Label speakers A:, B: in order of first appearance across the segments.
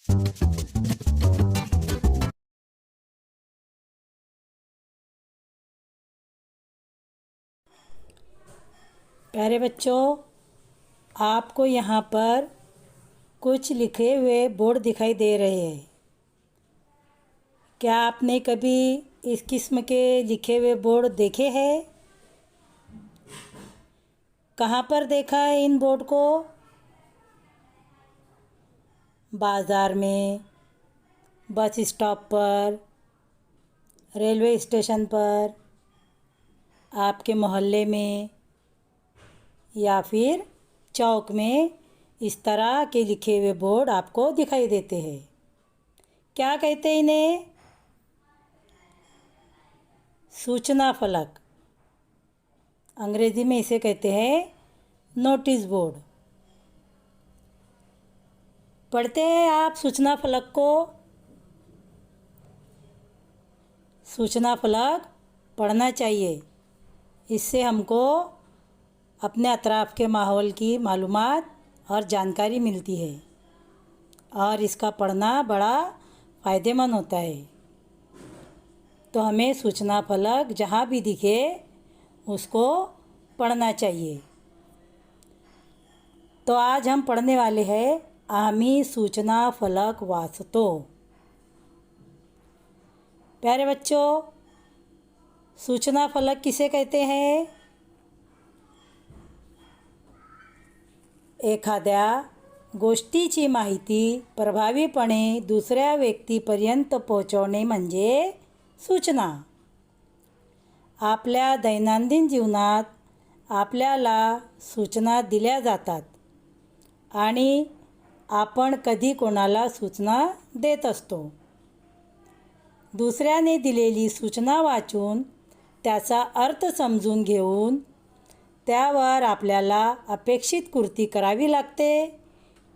A: प्यारे बच्चों, आपको यहाँ पर कुछ लिखे हुए बोर्ड दिखाई दे रहे हैं। क्या आपने कभी इस किस्म के लिखे हुए बोर्ड देखे हैं? कहाँ पर देखा है इन बोर्ड को? बाज़ार में, बस स्टॉप पर, रेलवे स्टेशन पर, आपके मोहल्ले में या फिर चौक में इस तरह के लिखे हुए बोर्ड आपको दिखाई देते हैं। क्या कहते हैं इन्हें? सूचना फलक। अंग्रेजी में इसे कहते हैं नोटिस बोर्ड। पढ़ते हैं आप सूचना फलक को? सूचना फलक पढ़ना चाहिए। इससे हमको अपने अतराफ़ के माहौल की मालूमात और जानकारी मिलती है और इसका पढ़ना बड़ा फ़ायदेमंद होता है। तो हमें सूचना फलक जहाँ भी दिखे उसको पढ़ना चाहिए। तो आज हम पढ़ने वाले हैं आम्ही सूचना फलक वाचतो। प्यारे बच्चों, सूचना फलक किसे कहते हैं? एखाद्या गोष्टीची माहिती प्रभावीपणे दुसऱ्या व्यक्तीपर्यंत पोहोचवणे म्हणजे सूचना। आपल्या दैनंदिन जीवनात आपल्याला सूचना दिल्या जातात आणि आपण कधी कोणाला सूचना देत असतो। दुसऱ्याने दिलेली सूचना वाचून त्याचा अर्थ समजून घेऊन त्यावर आपल्याला अपेक्षित कृती करावी लागते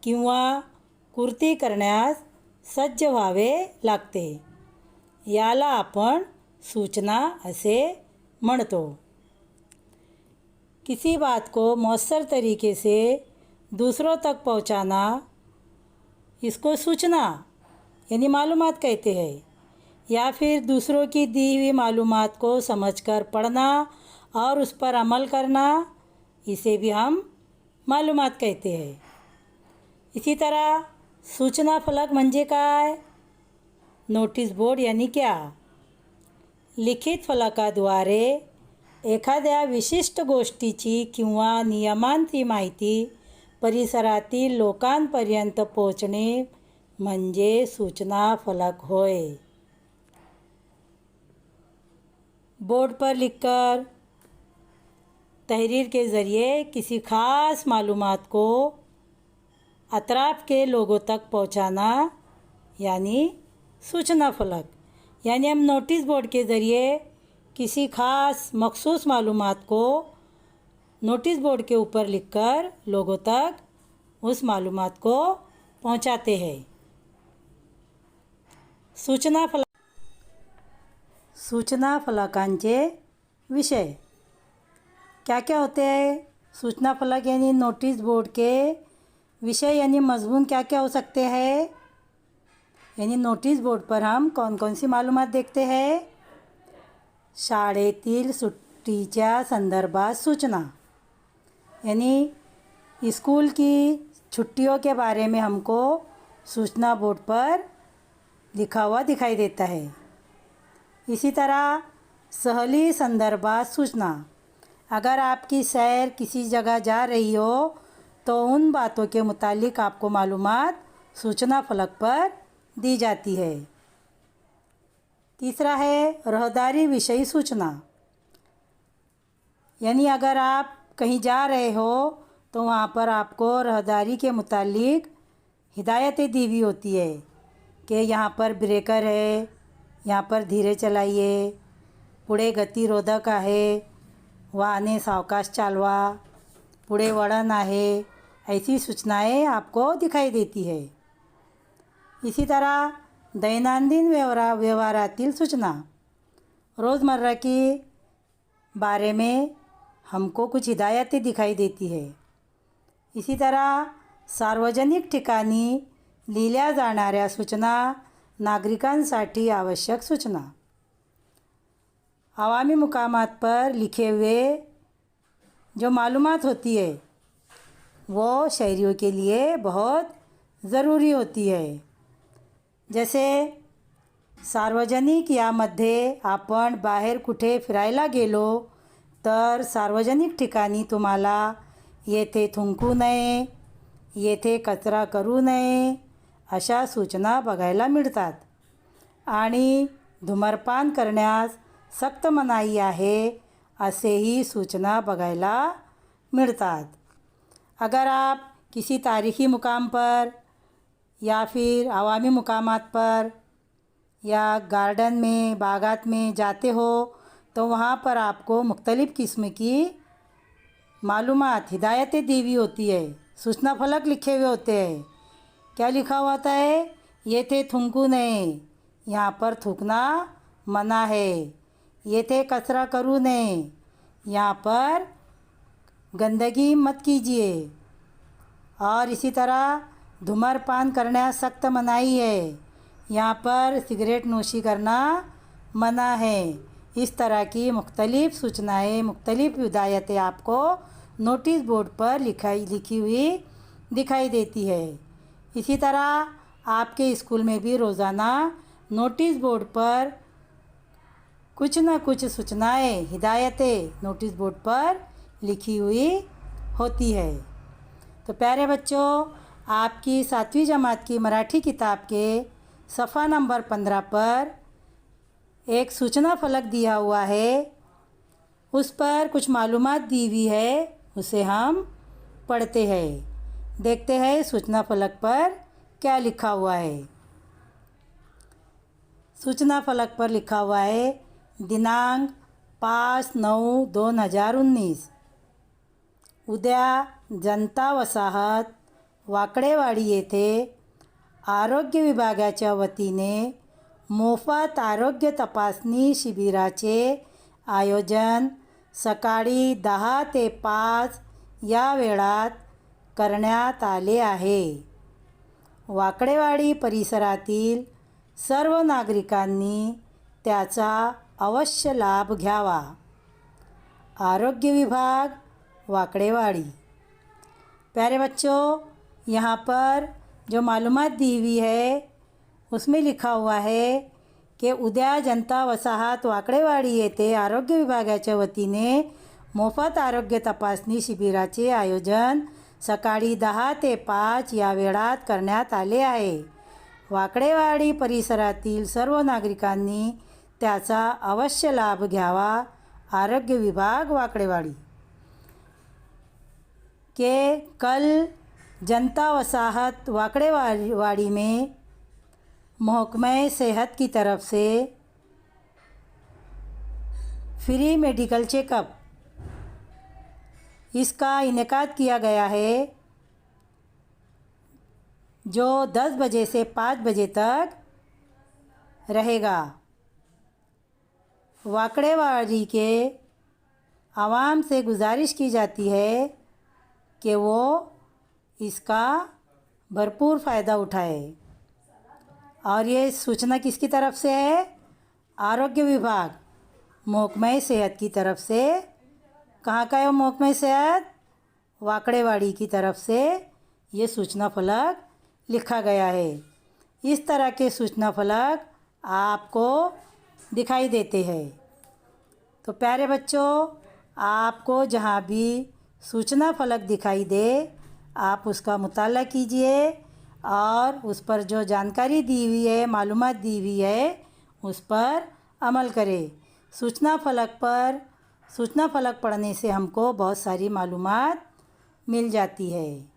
A: किंवा कृती करण्यास सज्ज व्हावे लागते। याला आपण सूचना असे म्हणतो। किसी बात को मौसर तरीके से दूसरों तक पहुंचाना, इसको सूचना यानी मालूमात कहते हैं। या फिर दूसरों की दी हुई मालूमात को समझकर पढ़ना और उस पर अमल करना, इसे भी हम मालूमात कहते हैं। इसी तरह सूचना फलक म्हणजे काय? नोटीस बोर्ड यानी क्या? लिखित फलकाद्वारे एखाद्या विशिष्ट गोष्टीची किंवा नियमांची माहिती परिसरातील लोकांपर्यंत पोहोचणे म्हणजे सूचना फलक होय। बोर्ड पर लिखकर तहरीर के ज़रिए किसी ख़ास मालूमात को अतराफ़ के लोगों तक पहुंचाना यानी सूचना फलक। यानी हम नोटिस बोर्ड के ज़रिए किसी ख़ास मखसूस मालूमात को नोटिस बोर्ड के ऊपर लिखकर लोगों तक उस मालूमात को पहुंचाते हैं। सूचना फलकांचे विषय क्या क्या होते हैं? सूचना फलक यानी नोटिस बोर्ड के विषय यानी मजमून क्या क्या हो सकते हैं? यानी नोटिस बोर्ड पर हम कौन कौन सी मालूमात देखते हैं? शाळेतील सुट्टीच्या संदर्भात सूचना, यानी स्कूल की छुट्टियों के बारे में हमको सूचना बोर्ड पर लिखा हुआ दिखाई देता है। इसी तरह सहली संदर्भात सूचना, अगर आपकी सैर किसी जगह जा रही हो तो उन बातों के मुतालिक आपको मालूमात सूचना फलक पर दी जाती है। तीसरा है रहदारी विषयी सूचना, यानी अगर आप कहीं जा रहे हो तो वहाँ पर आपको रहदारी के मुतालिक हिदायतें दी हुई होती है कि यहाँ पर ब्रेकर है, यहाँ पर धीरे चलाइए, पुढे गतिरोधक आहे, वाहने सावकाश चालवा, पुढे वळण आहे, ऐसी सूचनाएं आपको दिखाई देती है। इसी तरह दैनंदिन व्यवहारातील सूचना, रोज़मर्रा की बारे में हमको कुछ हिदायतें दिखाई देती है। इसी तरह सार्वजनिक ठिकाणी लिहिल्या जाणाऱ्या सूचना नागरिकांसाठी आवश्यक सूचना। अवामी मुकामात पर लिखे हुए जो मालूमात होती है वो शहरियों के लिए बहुत ज़रूरी होती है। जैसे सार्वजनिक यामध्ये आपण बाहेर कुठे फिरायला गेलो तर सार्वजनिक ठिकाणी तुम्हाला येथे थुंकू नये, येथे कचरा करू नये अशा सूचना बघायला मिळतात आणि धूम्रपान करण्यास सक्त मनाई आहे असेही सूचना बघायला मिलतात। अगर आप किसी तारीख़ी मुकाम पर या फिर अवामी मुकामात पर या गार्डन में बागात में जाते हो तो वहाँ पर आपको मुख्तलिफ़ किस्म की मालूमात हिदायतें दी हुई होती है, सूचना फलक लिखे हुए होते हैं। क्या लिखा हुआ होता है? ये थे थूकू नहीं, यहाँ पर थूकना मना है। ये थे कचरा करू नहीं, यहाँ पर गंदगी मत कीजिए। और इसी तरह धूम्रपान करना सख्त मनाही है, यहाँ पर सिगरेट नोशी करना मना है। इस तरह की मुख्तलिफ़ सूचनाएं, मुख्तलिफ़ हिदायतें आपको नोटिस बोर्ड पर लिखी हुई दिखाई देती है। इसी तरह आपके स्कूल में भी रोज़ाना नोटिस बोर्ड पर कुछ न कुछ सूचनाएं, हिदायतें नोटिस बोर्ड पर लिखी हुई होती है। तो प्यारे बच्चों, आपकी 7वीं जमात की मराठी किताब के सफ़ा नंबर 15 पर एक सूचना फलक दिया हुआ है, उस पर कुछ मालूमात दी हुई है, उसे हम पढ़ते हैं। देखते हैं सूचना फलक पर क्या लिखा हुआ है। सूचना फलक पर लिखा हुआ है दिनांक 5/9/2019 उद्या जनता वसाहत वाकडेवाडी येथे आरोग्य विभागाच्या वतीने मोफत आरोग्य तपासणी शिबिराचे आयोजन सकाळी 10 ते 5 या वेळात करण्यात आले आहे। वाकडेवाडी परिसरातील सर्व नागरिकांनी त्याचा अवश्य लाभ घ्यावा। आरोग्य विभाग वाकडेवाड़ी। प्यारे बच्चों, यहाँ पर जो मालूमात दी हुई है उसमें लिखा हुआ है कि उद्या जनता वसाहत वाकडेवाडी येथे आरोग्य विभागाच्या वतीने मोफत आरोग्य तपासणी शिबिराचे आयोजन सकाळी 10 ते 5 या वेळात करण्यात आले आहे। वाकडेवाडी परिसरातील सर्व नागरिकांनी त्याचा अवश्य लाभ घ्यावा। आरोग्य विभाग वाकडेवाड़ी के कल जनता वसाहत वाकडेवाड़ी में महकमा सेहत की तरफ से फ्री मेडिकल चेकअप इसका इनेकाद किया गया है, जो 10 बजे से 5 बजे तक रहेगा। वाकडेवाड़ी के आवाम से गुजारिश की जाती है कि वो इसका भरपूर फ़ायदा उठाए। और ये सूचना किसकी तरफ से है? आरोग्य विभाग महकमा सेहत की तरफ से। कहाँ का है वो महकमा सेहत? वाकडेवाड़ी की तरफ से ये सूचना फलक लिखा गया है। इस तरह के सूचना फलक आपको दिखाई देते हैं। तो प्यारे बच्चों, आपको जहाँ भी सूचना फलक दिखाई दे आप उसका मुताला कीजिए और उस पर जो जानकारी दी हुई है, मालूमात दी हुई है, उस पर अमल करें। सूचना फलक पढ़ने से हमको बहुत सारी मालूमात मिल जाती है।